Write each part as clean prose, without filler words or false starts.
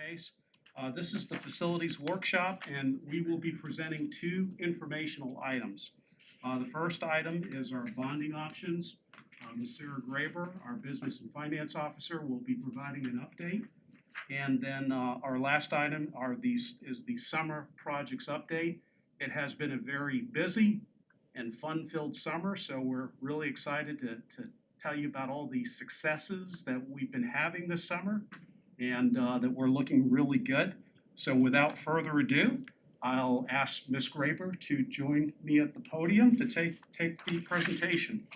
Resurface. This is the facilities workshop, and we will be presenting two informational items. The first item is our bonding options. Ms. Sarah Graber, our business and finance officer, will be providing an update. And then our last item is the summer projects update. It has been a very busy and fun-filled summer, so we're really excited to tell you about all the successes that we've been having this summer and that we're looking really good. So without further ado, I'll ask Ms. Graber to join me at the podium to take the presentation.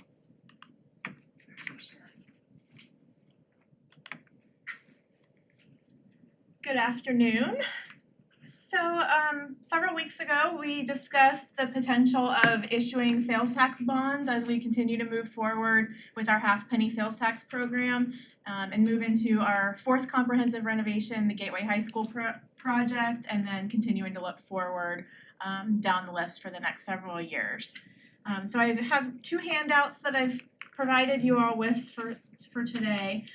Good afternoon. So several weeks ago, we discussed the potential of issuing sales tax bonds as we continue to move forward with our half-penny sales tax program and move into our fourth comprehensive renovation, the Gateway High School project, and then continuing to look forward down the list for the next several years. So I have two handouts that I've provided you all with for today.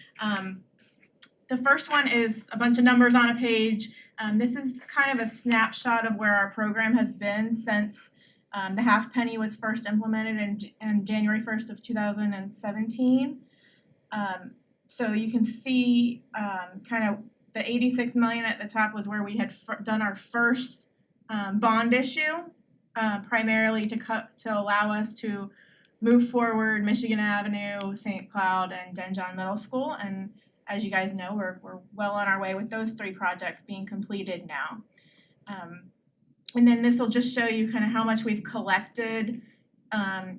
The first one is a bunch of numbers on a page. This is kind of a snapshot of where our program has been since the half penny was first implemented in January 1st of 2017. So you can see kind of the 86 million at the top was where we had done our first bond issue, primarily to allow us to move forward Michigan Avenue, St. Cloud, and Denjon Middle School. And as you guys know, we're well on our way with those three projects being completed now. And then this will just show you kind of how much we've collected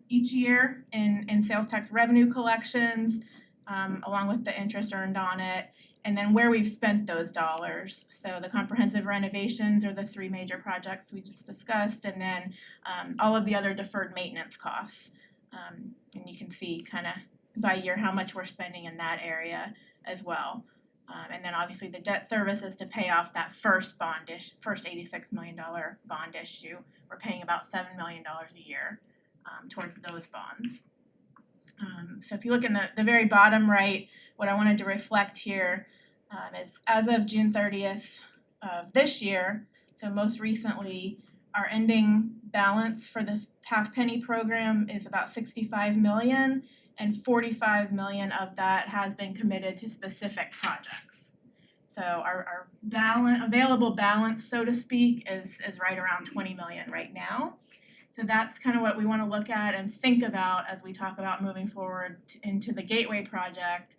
each year in sales tax revenue collections, along with the interest earned on it, and then where we've spent those dollars. So the comprehensive renovations are the three major projects we just discussed, and then all of the other deferred maintenance costs. And you can see kind of by year how much we're spending in that area as well. And then obviously the debt service is to pay off that first $86 million bond issue. We're paying about $7 million a year towards those bonds. So if you look in the very bottom right, what I wanted to reflect here is as of June 30th of this year, so most recently, our ending balance for this half penny program is about $65 million. And 45 million of that has been committed to specific projects. So our available balance, so to speak, is right around 20 million right now. So that's kind of what we want to look at and think about as we talk about moving forward into the Gateway project,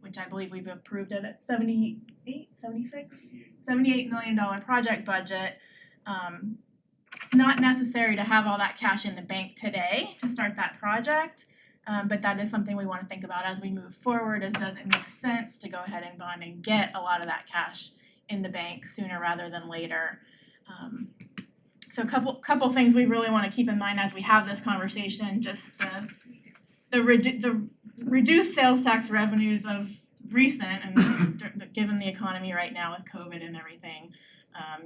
which I believe we've approved it at $78 million project budget. It's not necessary to have all that cash in the bank today to start that project. But that is something we want to think about as we move forward, is does it make sense to go ahead and bond and get a lot of that cash in the bank sooner rather than later. So a couple things we really want to keep in mind as we have this conversation, just the reduced sales tax revenues of recent and given the economy right now with COVID and everything.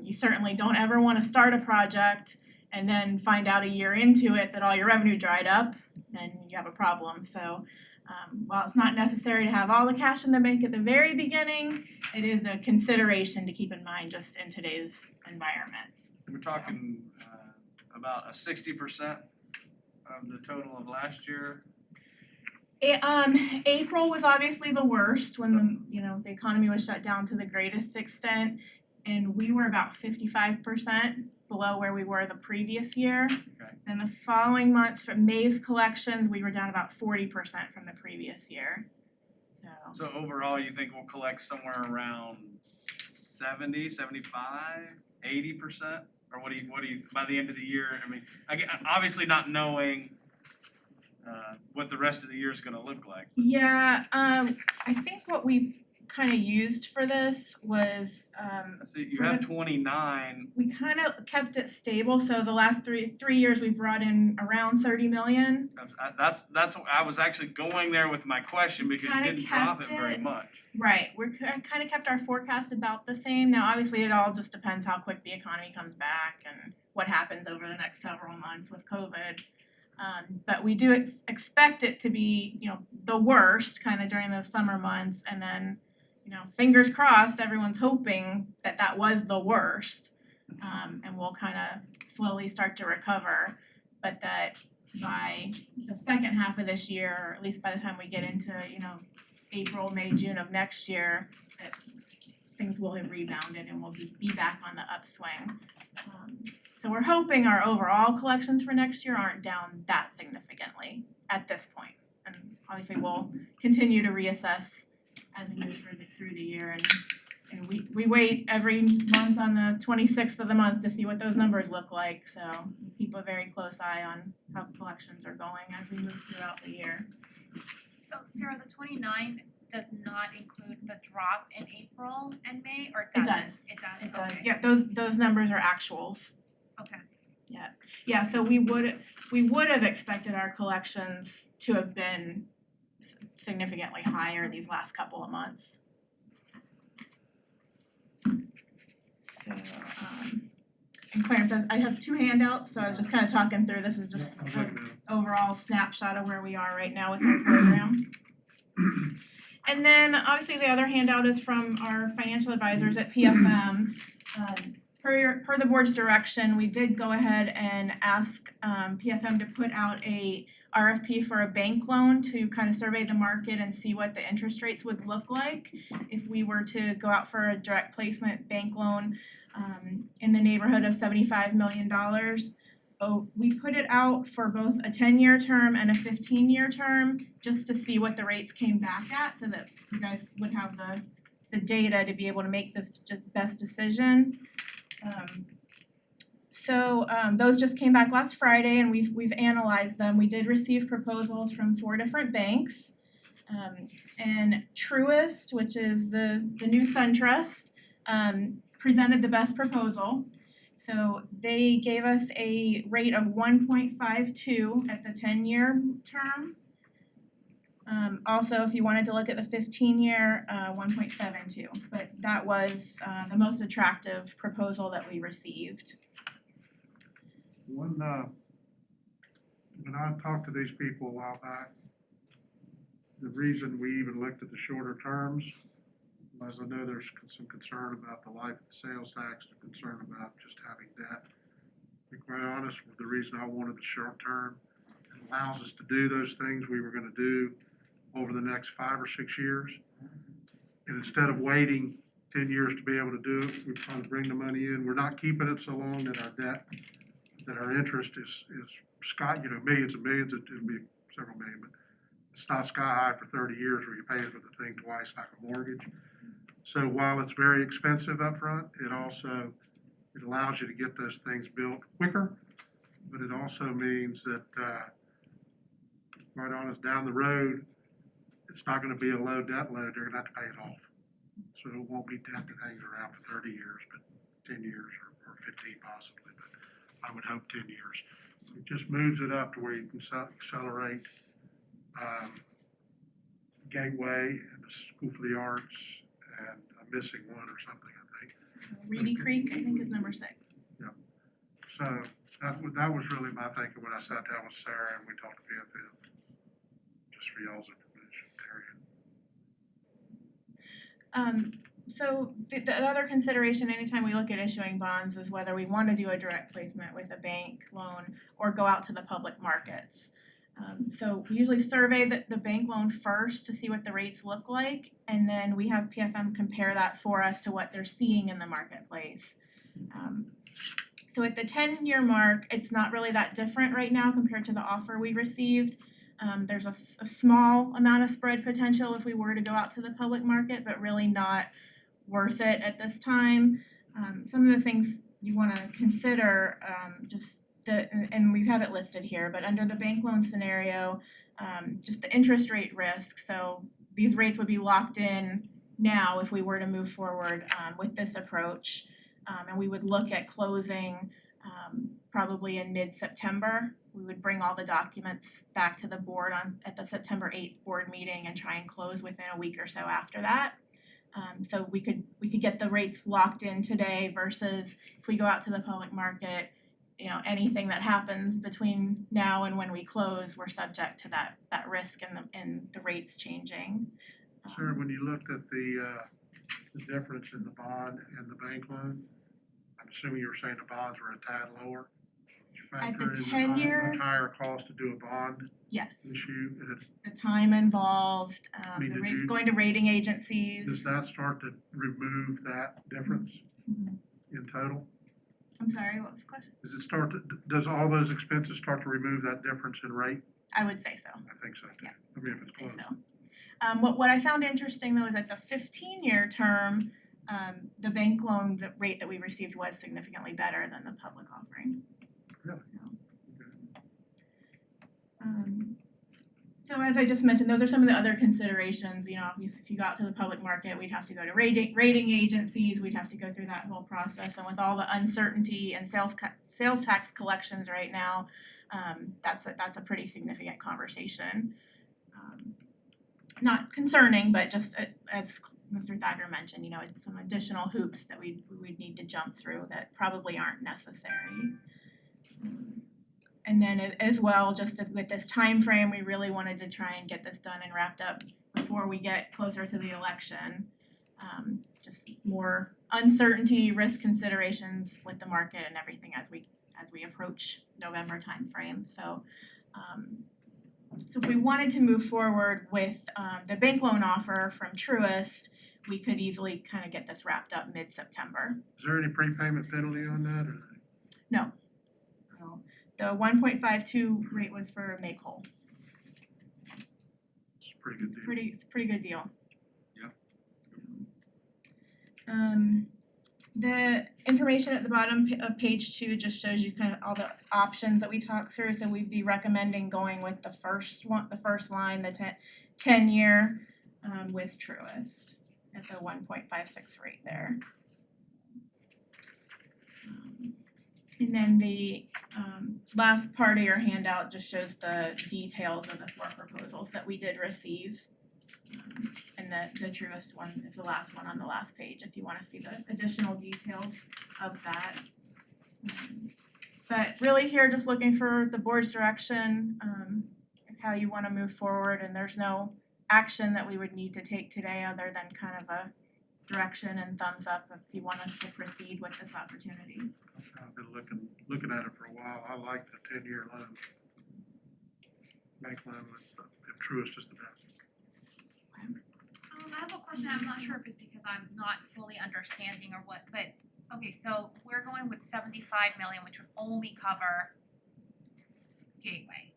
You certainly don't ever want to start a project and then find out a year into it that all your revenue dried up, then you have a problem. So while it's not necessary to have all the cash in the bank at the very beginning, it is a consideration to keep in mind just in today's environment. We're talking about a 60% of the total of last year. April was obviously the worst when the economy was shut down to the greatest extent. And we were about 55% below where we were the previous year. Okay. And the following month, for May's collections, we were down about 40% from the previous year. So overall, you think we'll collect somewhere around 70, 75, 80%? Or what do you by the end of the year? I mean, obviously not knowing what the rest of the year is going to look like. Yeah, I think what we kind of used for this was so you have 29. We kind of kept it stable. So the last three years we brought in around 30 million. That's I was actually going there with my question because you didn't drop it very much. Right. We kind of kept our forecast about the same. Now obviously it all just depends how quick the economy comes back and what happens over the next several months with COVID. But we do expect it to be, the worst kind of during those summer months, and then fingers crossed, everyone's hoping that that was the worst. And we'll kind of slowly start to recover, but that by the second half of this year, or at least by the time we get into, April, May, June of next year, that things will have rebounded and we'll be back on the upswing. So we're hoping our overall collections for next year aren't down that significantly at this point. And obviously we'll continue to reassess as we move through the year, and we wait every month on the 26th of the month to see what those numbers look like. So we keep a very close eye on how collections are going as we move throughout the year. So Sarah, the 29 does not include the drop in April and May, or It does it? does. It does. It does. Okay. Yeah, those numbers are actuals. Okay. Yeah, so we would have expected our collections to have been significantly higher these last couple of months. So, and Clarence, I have two handouts, so I was just kind of talking through, this is just an overall snapshot of where we are right now with our program. And then obviously the other handout is from our financial advisors at PFM. Per the board's direction, we did go ahead and ask PFM to put out a RFP for a bank loan to kind of survey the market and see what the interest rates would look like if we were to go out for a direct placement bank loan in the neighborhood of $75 million. We put it out for both a 10-year term and a 15-year term just to see what the rates came back at so that you guys would have the data to be able to make this best decision. So those just came back last Friday and we've analyzed them. We did receive proposals from 4 different banks. And Truist, which is the new SunTrust, presented the best proposal. So they gave us a rate of 1.52 at the 10-year term. Also, if you wanted to look at the 15-year, 1.72. But that was the most attractive proposal that we received. When I talked to these people a while back, the reason we even looked at the shorter terms was I know there's some concern about the life and sales tax, concern about just having debt. To be quite honest, the reason I wanted the short term, it allows us to do those things we were gonna do over the next 5 or 6 years. And instead of waiting 10 years to be able to do it, we try to bring the money in. We're not keeping it so long that our debt, that our interest is millions and millions, it'll be several million, but it's not sky high for 30 years where you're paying for the thing twice like a mortgage. So while it's very expensive up front, it allows you to get those things built quicker, but it also means that, quite honest, down the road, it's not gonna be a low debt load, they're gonna have to pay it off. So it won't be debt that hangs around for 30 years, but 10 years or 15 possibly, but I would hope 10 years. It just moves it up to where you can accelerate Gateway and the School for the Arts, and I'm missing one or something, I think. Reedy Creek, I think, is number 6. So that was really my thinking when I sat down with Sarah and we talked to PFM, just for y'all's information, So the other consideration anytime we look at issuing bonds is whether we want to do a direct placement with a bank loan or go out to the public markets. So we usually survey the bank loan first to see what the rates look like, and then we have PFM compare that for us to what they're seeing in the marketplace. So at the 10-year mark, it's not really that different right now compared to the offer we received. There's a small amount of spread potential if we were to go out to the public market, but really not worth it at this time. Some of the things you want to consider, and we have it listed here, but under the bank loan scenario, just the interest rate risk. So these rates would be locked in now if we were to move forward with this approach. And we would look at closing probably in mid-September. We would bring all the documents back to the board at the September 8th board meeting and try and close within a week or so after that. So we could get the rates locked in today versus if we go out to the public market, anything that happens between now and when we close, we're subject to that risk and the rates changing. Sarah, when you looked at the the difference in the bond and the bank loan? I'm assuming you were saying the bonds were a tad lower. Did you At factor the in 10-year much higher cost to do a bond Yes, issue? And the time involved, mean, the did rates you- going to rating agencies. does that start to remove that difference in total? I'm sorry, what was the question? Does all those expenses start to remove that difference in rate? I would say so. I think so too. Yeah. I mean, if it's I think close. so. What I found interesting though is at the 15-year term, the bank loan rate that we received was significantly better than the public offering. Really? So as I just mentioned, those are some of the other considerations, you know, if you got to the public market, we'd have to go to rating agencies, we'd have to go through that whole process, and with all the uncertainty and sales tax collections right now, that's a pretty significant conversation. Not concerning, but just as Mr. Thacker mentioned, you know, it's some additional hoops that we'd need to jump through that probably aren't necessary. And then as well, just with this time frame, we really wanted to try and get this done and wrapped up before we get closer to the election. Just more uncertainty, risk considerations with the market and everything as we approach November timeframe. So if we wanted to move forward with the bank loan offer from Truist, we could easily kind of get this wrapped up mid-September. Is there any prepayment penalty on that or? No. So the 1.52 rate was for make whole. It's a pretty good deal. It's a pretty good deal. Yeah. The information at the bottom of page 2 just shows you kind of all the options that we talked through. So we'd be recommending going with the first line, the 10-year with Truist at the 1.56 rate there. And then the last part of your handout just shows the details of the 4 proposals that we did receive. And the Truist one is the last one on the last page if you wanna see the additional details of that. But really here, just looking for the board's direction, how you wanna move forward, and there's no action that we would need to take today other than kind of a direction and thumbs up if you want us to proceed with this opportunity. I've been looking at it for a while. I like the 10-year loan. Bank loan with Truist is the best. I have a question, I'm not sure if it's because I'm not fully understanding or what, but, okay, so we're going with 75 million, which would only cover Gateway.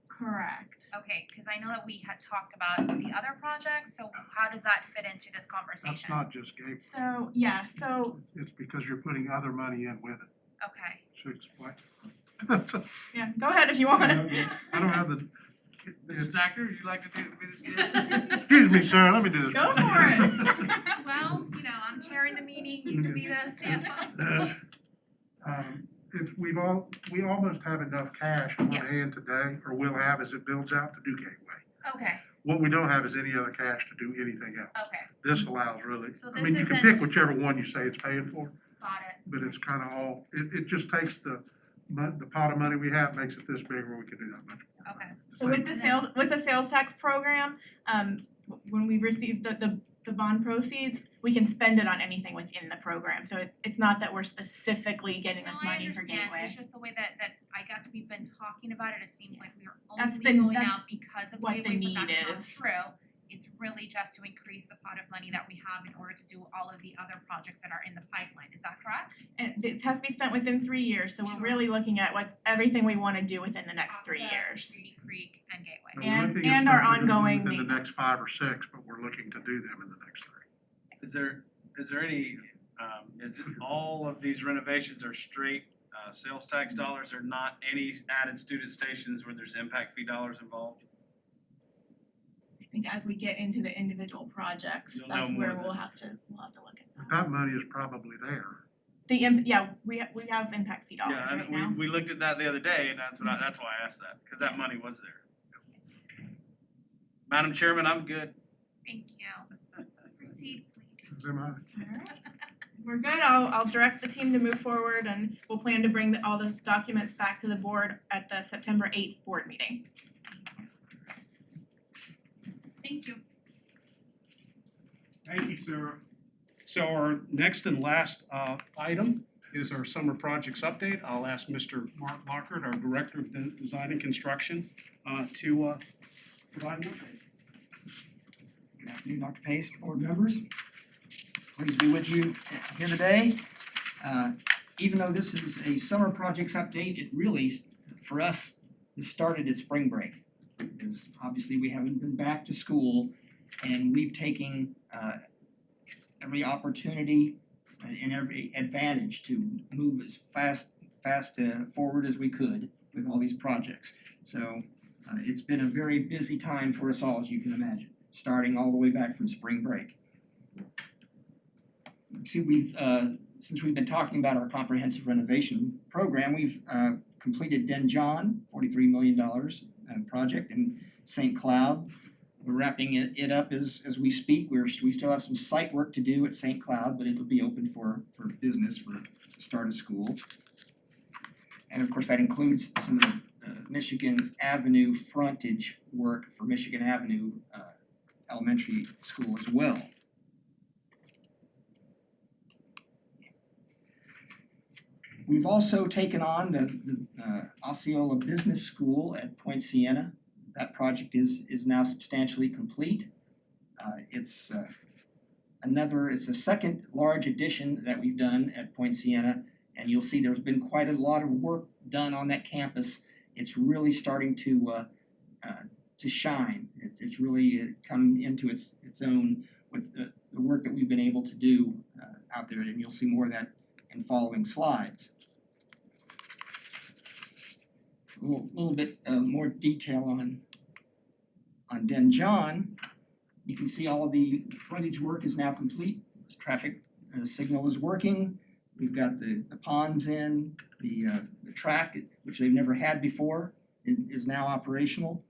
Correct. Okay, cause I know that we had talked about the other projects, so how does that fit into this conversation? That's not just Gateway. So, yeah, so, It's because you're putting other money in with it. Okay, Should explain. yeah, go ahead if you want. I don't have the. Mr. Thacker, would you like to be the Excuse me, sir, let me do this. Go for it. well, you know, I'm chairing the meeting, you can be the CFO. We almost have enough cash on Yeah. hand today, or will have as it builds out to do Gateway. Okay, What we don't have is any other cash to do anything else. okay, This allows really, So I mean, this you can pick isn't- whichever one you say it's paying for, got it. but it's kind of all, it just takes the pot of money we have, makes it this big where we can do that much more. Okay. So with the sales tax program, when we receive the bond proceeds, we can spend it on anything within the program. So it's not that we're specifically getting this No, I money for understand, Gateway. it's just the way that I guess we've been talking about it, it seems like we are That's only been- going that's out because of what the Gateway, need but that's not is. true. It's really just to increase the pot of money that we have in order to do all of the other projects that are in the pipeline, is that correct? And it has to be spent within 3 years, so we're Sure. really looking at everything we wanna do within the next 3 Offset, years. Reedy Creek and Gateway. We're And- looking at and our stuff we're gonna do ongoing within the maintenance. next 5 or 6, but we're looking to do them in the next 3. Is there any, is it all of these renovations are straight sales tax dollars, or not any added student stations where there's impact fee dollars involved? I think as we get into the individual projects, You'll know that's more where then. we'll have to look at But that. that money is probably there. We have impact fee dollars Yeah, right and now. we looked at that the other day, and that's why I asked that, cause that money was there. Madam Chairman, I'm good. Thank you. Proceed, please. Is there money? Alright. We're good, I'll direct the team to move forward and we'll plan to bring all the documents back to the board at the September 8th board meeting. Thank you. Thank you, Sarah. So our next and last item is our summer projects update. I'll ask Mr. Mark Lockhart, our Director of Design and Construction, to provide an update. Good afternoon, Dr. Pace, board members. Pleased to be with you here today. Even though this is a summer projects update, it really, for us, this started at spring break. Because obviously we haven't been back to school, and we've taken every opportunity and every advantage to move as fast forward as we could with all these projects. So it's been a very busy time for us all, as you can imagine, starting all the way back from spring break. See, we've since we've been talking about our comprehensive renovation program, we've completed Den John, $43 million project in St. Cloud. We're wrapping it up as we speak. We still have some site work to do at St. Cloud, but it'll be open for business for the start of school. And of course, that includes some of the Michigan Avenue frontage work for Michigan Avenue Elementary School as well. We've also taken on the Osceola Business School at Point Siena. That project is now substantially complete. It's the second large addition that we've done at Point Siena, and you'll see there's been quite a lot of work done on that campus. It's really starting to shine. It's really come into its own with the work that we've been able to do out there, and you'll see more of that in following slides. A little bit more detail on Den John. You can see all of the frontage work is now complete. The traffic signal is working. We've got the ponds in, the track, which they've never had before, is now operational.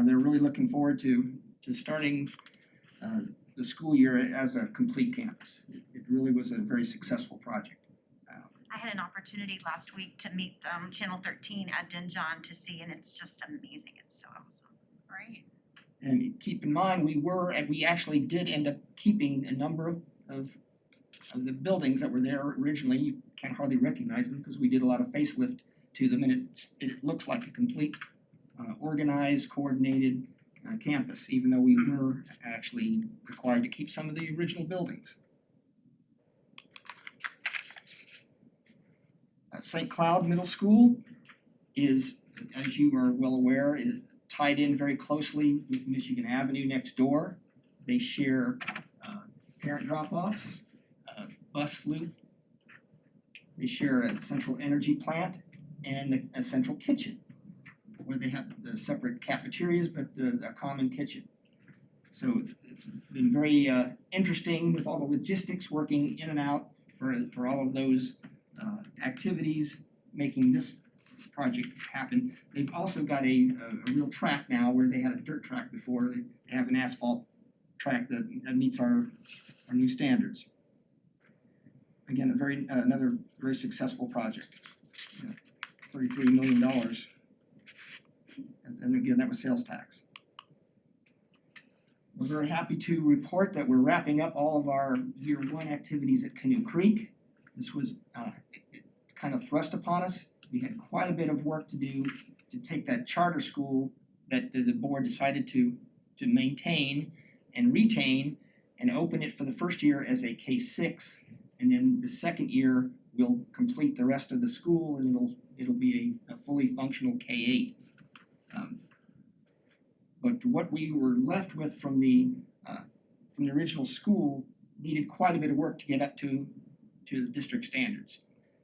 They're really looking forward to starting the school year as a complete campus. It really was a very successful project. I had an opportunity last week to meet Channel 13 at Den John to see, and it's just amazing. It's so awesome. It's great. And keep in mind, we actually did end up keeping a number of the buildings that were there originally. You can't hardly recognize them because we did a lot of facelift to them, and it looks like a complete organized, coordinated campus, even though we were actually required to keep some of the original buildings. St. Cloud Middle School is, as you are well aware, is tied in very closely with Michigan Avenue next door. They share parent drop-offs, bus loop. They share a central energy plant and a central kitchen, where they have the separate cafeterias but a common kitchen. So it's been very interesting with all the logistics working in and out for all of those activities, making this project happen. They've also got a real track now where they had a dirt track before. They have an asphalt track that meets our new standards. Again, another very successful project. $33 million. And again, that was sales tax. We're very happy to report that we're wrapping up all of our year one activities at Canoe Creek. This was it kind of thrust upon us. We had quite a bit of work to do to take that charter school that the board decided to maintain and retain and open it for the first year as a K-6, and then the second year we'll complete the rest of the school and it'll be a fully functional K-8. But what we were left with from the original school needed quite a bit of work to get up to the district standards.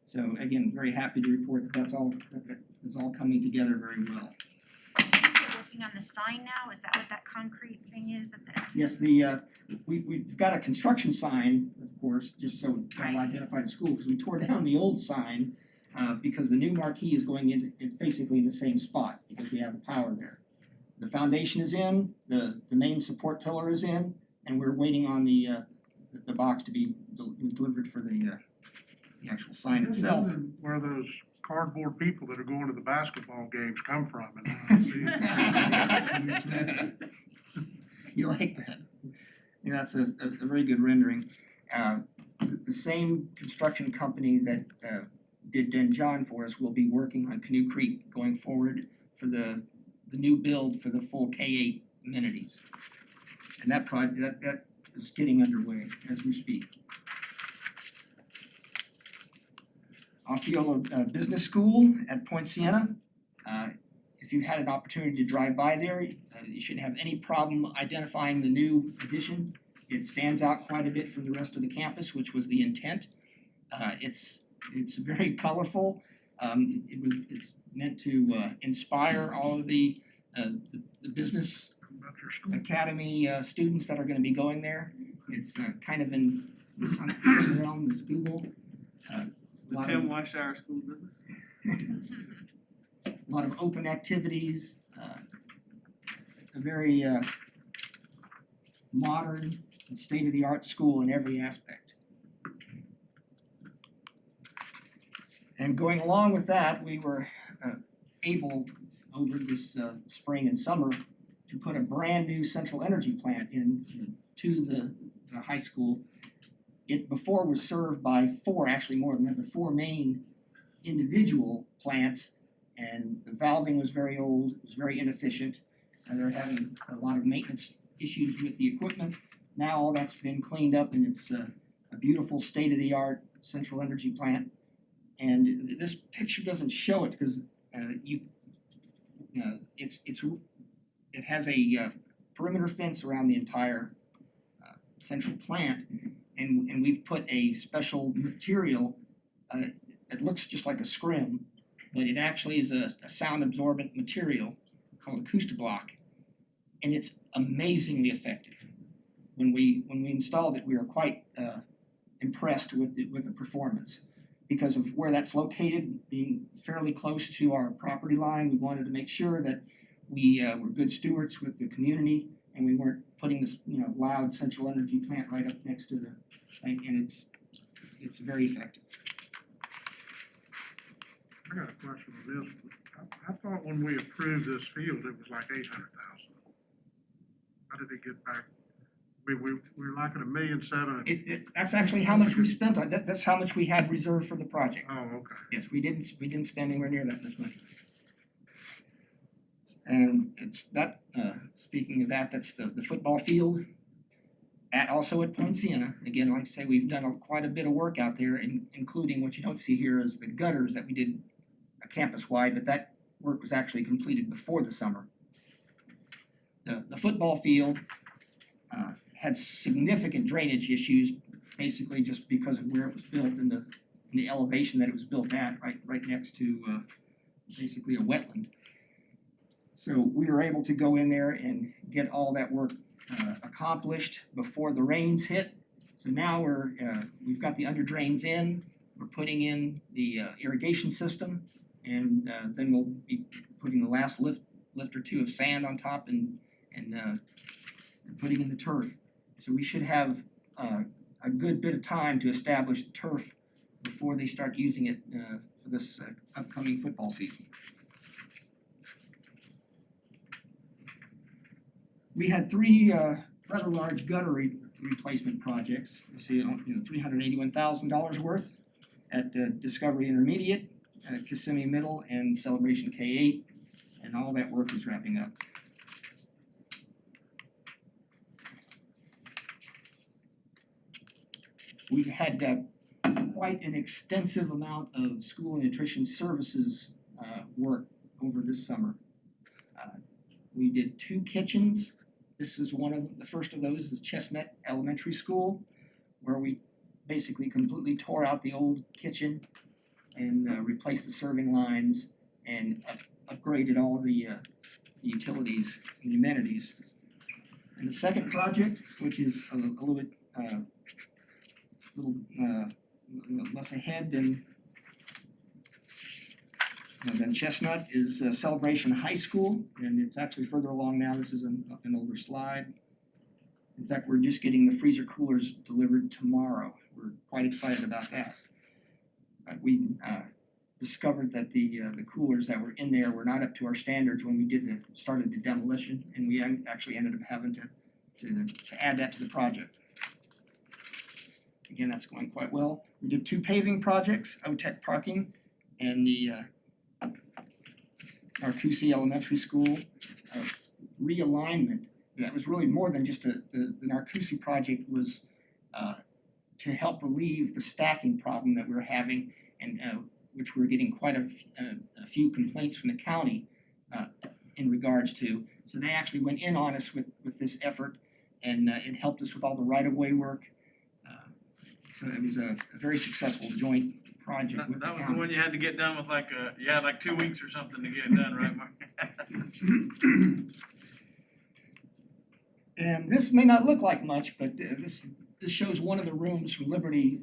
So again, very happy to report that that's all coming together very well. You're working on the sign now? Is that what that concrete thing is at the end? Yes, we've got a construction sign, of course, just so it'll identify the school, because we tore down the old sign because the new marquee is going in, it's basically in the same spot because we have the power there. The foundation is in, the main support pillar is in, and we're waiting on the box to be delivered for the actual sign itself. Where those cardboard people that are going to the basketball games come from. You like that? Yeah, that's a very good rendering. The same construction company that did Denjon for us will be working on Canoe Creek going forward for the new build for the full K-8 amenities. And that that is getting underway as we speak. Osceola Business School at Point Siena. If you've had an opportunity to drive by there, you shouldn't have any problem identifying the new addition. It stands out quite a bit from the rest of the campus, which was the intent. It's very colorful. It's meant to inspire all of the business academy students that are going to be going there. It's kind of in the same realm as Google. The Tim Weishauer School of Business? A lot of open activities, a very modern and state-of-the-art school in every aspect. And going along with that, we were able over this spring and summer to put a brand new central energy plant into the high school. It before was served by four main individual plants, and the valving was very old, it was very inefficient, and they're having a lot of maintenance issues with the equipment. Now all that's been cleaned up and it's a beautiful state-of-the-art central energy plant. And this picture doesn't show it because it has a perimeter fence around the entire central plant, and we've put a special material. It looks just like a scrim, but it actually is a sound absorbent material called Acoustablock, and it's amazingly effective. When we installed it, we were quite impressed with the performance. Because of where that's located, being fairly close to our property line, we wanted to make sure that we were good stewards with the community, and we weren't putting this loud central energy plant right up next to the thing, and it's very effective. I got a question on this. I thought when we approved this field, it was like 800,000. How did it get back? We're like at $1.7 million. That's actually how much we spent on that. That's how much we had reserved for the project. Oh, okay. Yes, we didn't spend anywhere near that much money. And it's that. Speaking of that, that's the football field. Also at Point Siena. Again, like I say, we've done quite a bit of work out there, including what you don't see here is the gutters that we did campus wide, but that work was actually completed before the summer. The football field had significant drainage issues, basically just because of where it was built and the elevation that it was built at, right next to basically a wetland. So we were able to go in there and get all that work accomplished before the rains hit. So now we've got the under drains in, we're putting in the irrigation system, and then we'll be putting the last lift or two of sand on top and putting in the turf. So we should have a good bit of time to establish the turf before they start using it for this upcoming football season. We had three rather large gutter replacement projects. You see, $381,000 worth at Discovery Intermediate, Kissimmee Middle, and Celebration K-8, and all that work is wrapping up. We've had quite an extensive amount of school nutrition services work over this summer. We did 2 kitchens. This is the first of those is Chestnut Elementary School, where we basically completely tore out the old kitchen and replaced the serving lines and upgraded all the utilities and amenities. And the second project, which is a little bit less ahead than Chestnut, is Celebration High School, and it's actually further along now. This is an older slide. In fact, we're just getting the freezer coolers delivered tomorrow. We're quite excited about that. We discovered that the coolers that were in there were not up to our standards when we started the demolition, and we actually ended up having to add that to the project. again, that's going quite well. We did 2 paving projects, OTEC parking and the Narcousie Elementary School realignment. That was really more than just the Narcousie project was to help relieve the stacking problem that we're having, and which we're getting quite a few complaints from the county in regards to. So they actually went in on us with this effort, and it helped us with all the right-of-way work. So it was a very successful joint project with the That county. was the one you had to get done with you had like 2 weeks or something to get it done, right, Mark? And this may not look like much, but this shows one of the rooms from Liberty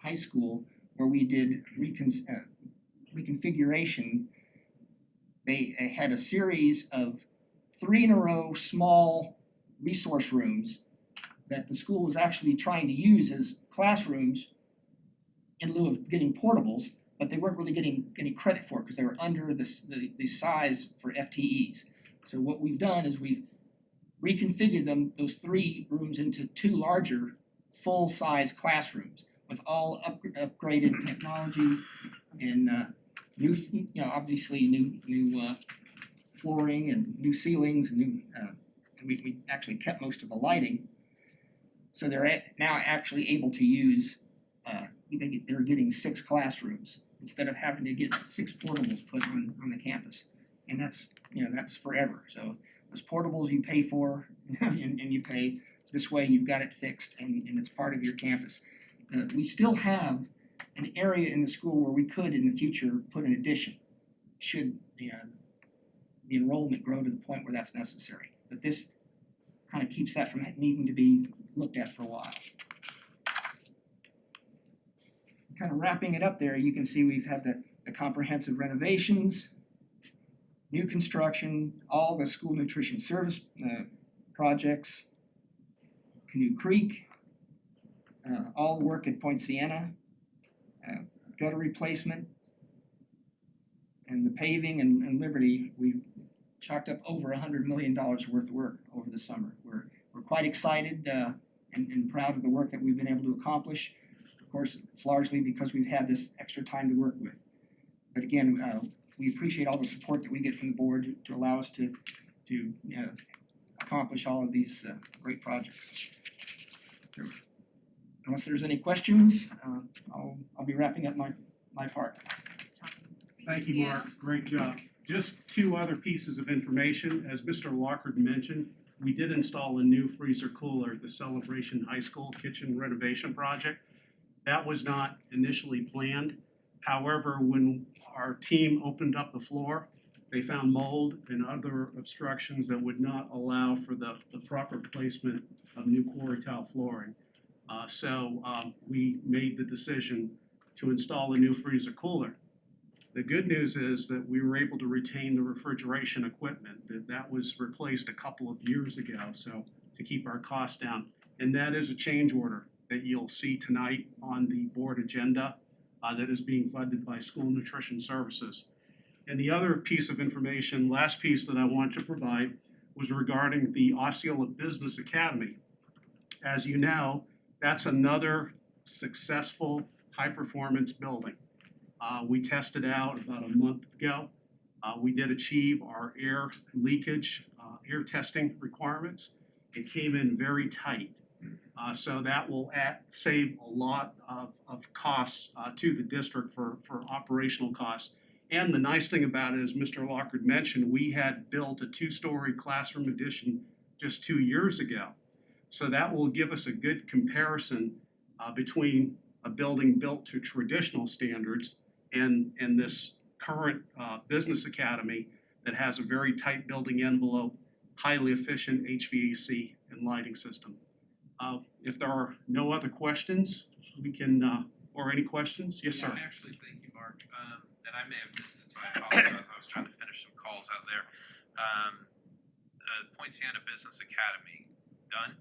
High School where we did reconfiguration. They had a series of 3 in a row small resource rooms that the school was actually trying to use as classrooms in lieu of getting portables, but they weren't really getting any credit for it because they were under the size for FTEs. So what we've done is we've reconfigured those 3 rooms into 2 larger full-size classrooms with all upgraded technology and new, obviously new flooring and new ceilings and new. We actually kept most of the lighting, so they're now actually able to use. They're getting 6 classrooms instead of having to get 6 portables put on the campus, and that's forever. So those portables you pay for, and you pay this way. You've got it fixed, and it's part of your campus. We still have an area in the school where we could, in the future, put an addition, should the enrollment grow to the point where that's necessary. But this kind of keeps that from needing to be looked at for a while. Kind of wrapping it up there, you can see we've had the comprehensive renovations, new construction, all the school nutrition service projects, Canoe Creek, all the work at Point Siena, gutter replacement, and the paving and Liberty. We've chalked up over $100 million worth of work over the summer. We're quite excited and proud of the work that we've been able to accomplish. Of course, it's largely because we've had this extra time to work with. But again, we appreciate all the support that we get from the board to allow us to accomplish all of these great projects. So, unless there's any questions, I'll be wrapping up my part. Thank you, Mark. Great job. Just 2 other pieces of information. As Mr. Lockard mentioned, we did install a new freezer cooler at the Celebration High School kitchen renovation project. That was not initially planned. However, when our team opened up the floor, they found mold and other obstructions that would not allow for the proper placement of new quarry tile flooring. So we made the decision to install a new freezer cooler. The good news is that we were able to retain the refrigeration equipment. That was replaced a couple of years ago, so to keep our costs down. And that is a change order that you'll see tonight on the board agenda that is being funded by School Nutrition Services. And the other piece of information, last piece that I want to provide, was regarding the Osceola Business Academy. As you know, that's another successful high-performance building. We tested out about a month ago. We did achieve our air leakage, air testing requirements. It came in very tight. So that will save a lot of costs to the district for operational costs. And the nice thing about it, as Mr. Lockard mentioned, we had built a 2-story classroom addition just 2 years ago. So that will give us a good comparison between a building built to traditional standards and this current business academy that has a very tight building envelope, highly efficient HVAC and lighting system. If there are no other questions, we can, or any questions? Yes, sir. Actually, thank you, Mark. And I may have missed it, so I apologize. I was trying to finish some calls out there. Point Siena Business Academy, done?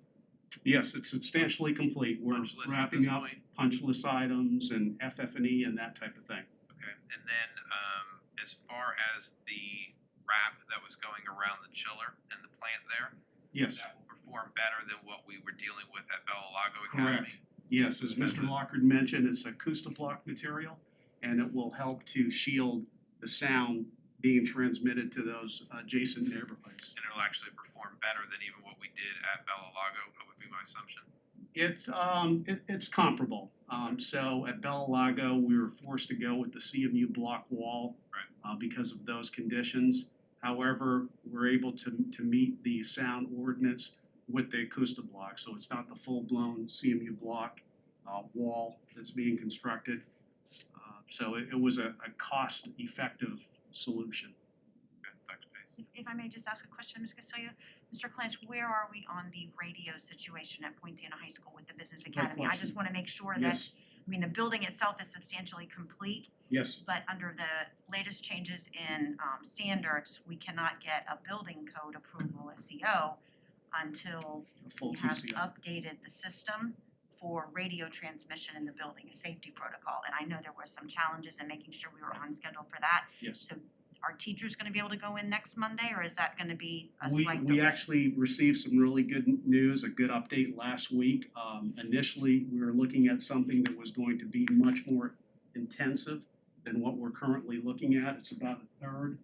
Yes, it's substantially complete. We're Punch list at wrapping this up point? punch list items and FF&E and that type of thing. Okay, and then as far as the wrap that was going around the chiller and the plant there, Yes, that will perform better than what we were dealing with at Bella Lago Academy? correct. Yes, as Mr. Lockard mentioned, it's acoustablock material, and it will help to shield the sound being transmitted to those adjacent neighborhoods. And it'll actually perform better than even what we did at Bella Lago, that would be my assumption. It's comparable. So at Bella Lago, we were forced to go with the CMU block wall because of those conditions. However, we're able to meet the sound ordinance with the acoustablock, so it's not the full-blown CMU block wall that's being constructed. So it was a cost-effective solution. Okay, Dr. Pace. If I may just ask a question, Ms. Casillo, Mr. Clinch, where are we on the radio situation at Poinciana High School with the Business Academy? I just wanna make sure that, Yes, I mean, the building itself is substantially complete, yes, but under the latest changes in standards, we cannot get a building code approval, a CO, until a full we have TCO. updated the system for radio transmission in the building, a safety protocol. And I know there was some challenges in making sure we were on schedule for that. Yes. So are teachers gonna be able to go in next Monday, or is that gonna be a slight We delay? actually received some really good news, a good update last week. Initially, we were looking at something that was going to be much more intensive than what we're currently looking at. It's about a third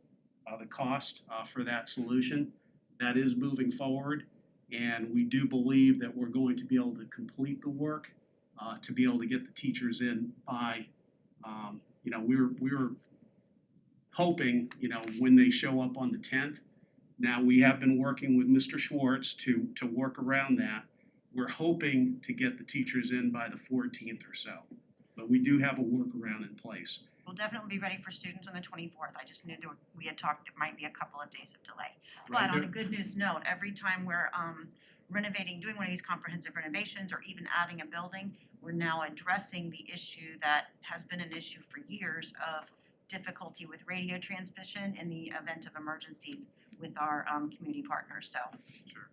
the cost for that solution. That is moving forward, and we do believe that we're going to be able to complete the work to be able to get the teachers in by, we were hoping, when they show up on the 10th. Now, we have been working with Mr. Schwartz to work around that. We're hoping to get the teachers in by the 14th or so, but we do have a workaround in place. We'll definitely be ready for students on the 24th. I just knew we had talked, there might be a couple of days of delay. Right But on there. a good news note, every time we're renovating, doing one of these comprehensive renovations or even adding a building, we're now addressing the issue that has been an issue for years of difficulty with radio transmission in the event of emergencies with our community partners, so. Sure.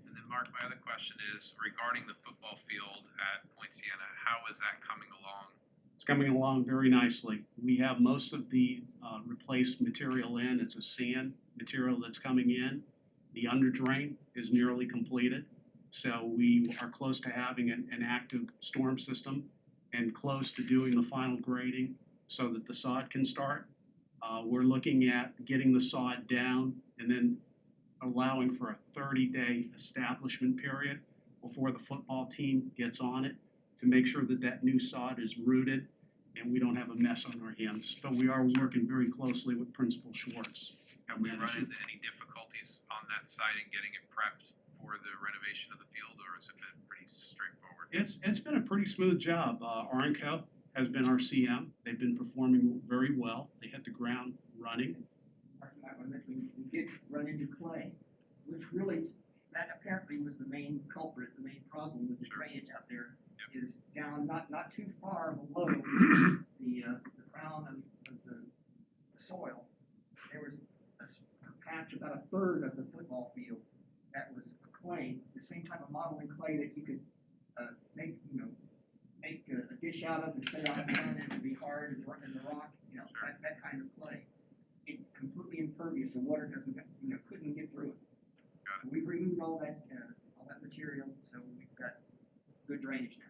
And then Mark, my other question is regarding the football field at Poinciana, how is that coming along? It's coming along very nicely. We have most of the replaced material in. It's a sand material that's coming in. The under drain is nearly completed. So we are close to having an active storm system and close to doing the final grading so that the sod can start. We're looking at getting the sod down and then allowing for a 30-day establishment period before the football team gets on it to make sure that that new sod is rooted and we don't have a mess on our hands. But we are working very closely with Principal Schwartz. Have we run into any difficulties on that site in getting it prepped for the renovation of the field, or has it been pretty straightforward? It's been a pretty smooth job. Orenco has been our CM. They've been performing very well. They hit the ground running. We did run into clay, which really, that apparently was the main culprit, the main problem with the drainage out there. Is down not too far below the crown of the soil. There was a patch about a third of the football field that was clay, the same type of modeling clay that you could make a dish out of and set it out in the sun and it would be hard as the rock, that kind of clay. It completely impervious, the water couldn't get through it. So we've removed all that material, so we've got good drainage now.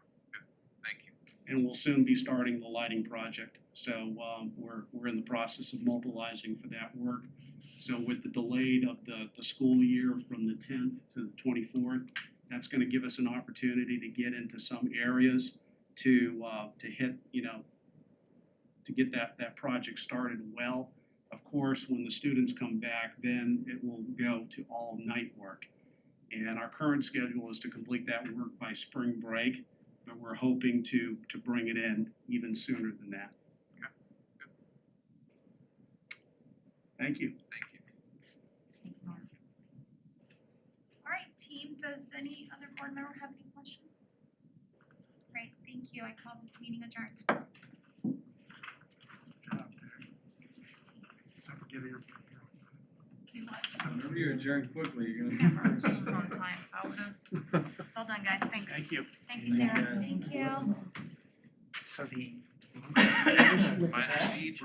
Thank you. And we'll soon be starting the lighting project. So we're in the process of mobilizing for that work. So with the delay of the school year from the 10th to the 24th, that's going to give us an opportunity to get into some areas to hit, to get that project started well. Of course, when the students come back, then it will go to all night work. And our current schedule is to complete that work by spring break, but we're hoping to bring it in even sooner than that. Okay, good. Thank you. Thank you. Alright, team, does any other board member have any questions? Great, thank you, I call this meeting adjourned. Don't forget your. Do what? Remember you adjourned quickly, you're gonna. Never, it was on time, so I would've, well done, guys, thanks. Thank you. Thank you, Sarah. Thank you. So the Minor speech.